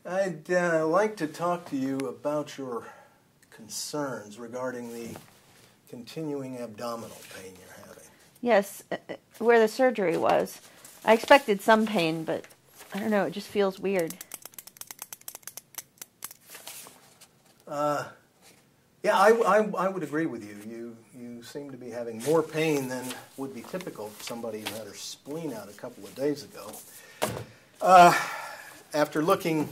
I'd like to talk to you about your concerns regarding the continuing abdominal pain you're having. Yes, where the surgery was. I expected some pain, but I don't know, it just feels weird. Yeah, I would agree with you. You seem to be having more pain than would be typical for somebody who had her spleen out a couple of days ago. After looking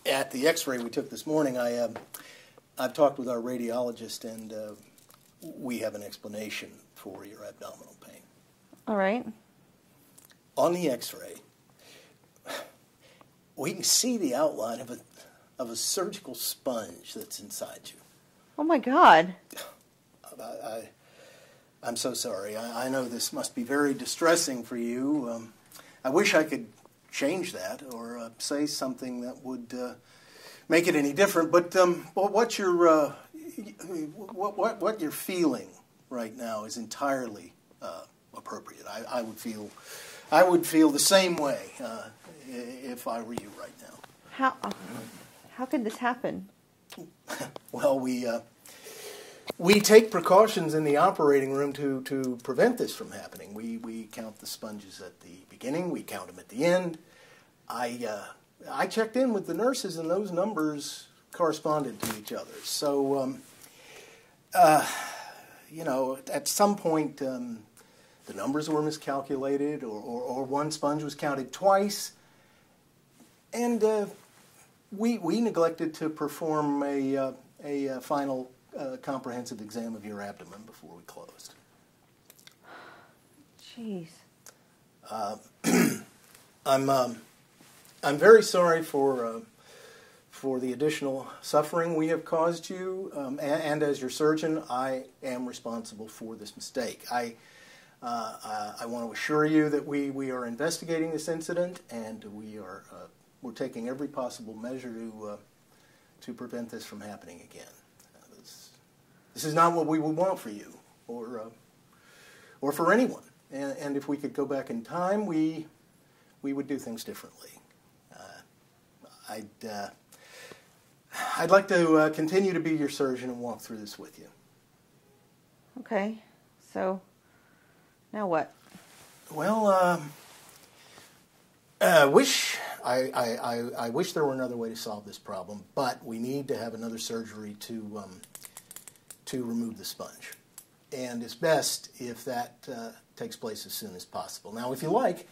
at the x-ray we took this morning, I've talked with our radiologist, and we have an explanation for your abdominal pain. All right. On the x-ray, we can see the outline of a surgical sponge that's inside you. Oh my God. I'm so sorry. I know this must be very distressing for you. I wish I could change that or say something that would make it any different. But what you're feeling right now is entirely appropriate. I would feel the same way if I were you right now. How could this happen? Well, we take precautions in the operating room to prevent this from happening. We count the sponges at the beginning. We count them at the end. I checked in with the nurses, and those numbers corresponded to each other. So, at some point, the numbers were miscalculated, or one sponge was counted twice, and we neglected to perform a final comprehensive exam of your abdomen before we closed. Jeez. I'm very sorry for the additional suffering we have caused you, and as your surgeon, I am responsible for this mistake. I want to assure you that we are investigating this incident, and we're taking every possible measure to prevent this from happening again. This is not what we would want for you, or for anyone. And if we could go back in time, we would do things differently. I'd like to continue to be your surgeon and walk through this with you. Okay. So, now what? Well, I wish there were another way to solve this problem, but we need to have another surgery to remove the sponge, and it's best if that takes place as soon as possible. Now, if you like,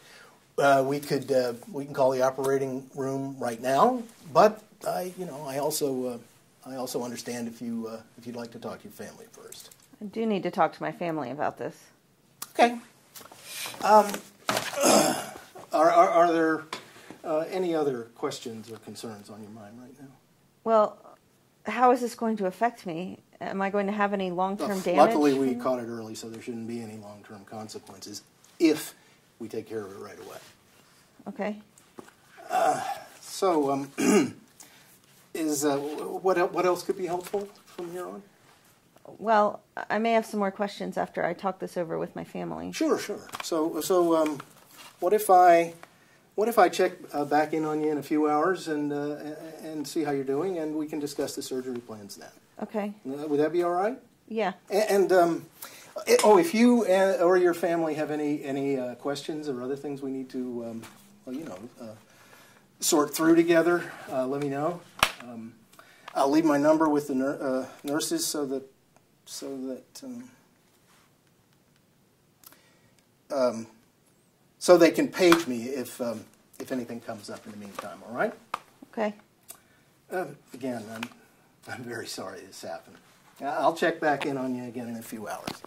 we can call the operating room right now, but I also understand if you'd like to talk to your family first. I do need to talk to my family about this. Okay. Are there any other questions or concerns on your mind right now? Well, how is this going to affect me? Am I going to have any long-term damage? Luckily, we caught it early, so there shouldn't be any long-term consequences if we take care of it right away. Okay. What else could be helpful from here on? Well, I may have some more questions after I talk this over with my family. Sure. So what if I check back in on you in a few hours and see how you're doing, and we can discuss the surgery plans then? Okay. Would that be all right? Yeah. And if you or your family have any questions or other things we need to sort through together, let me know. I'll leave my number with the nurses so that they can page me if anything comes up in the meantime. All right? Okay. Again, I'm very sorry this happened. I'll check back in on you again in a few hours.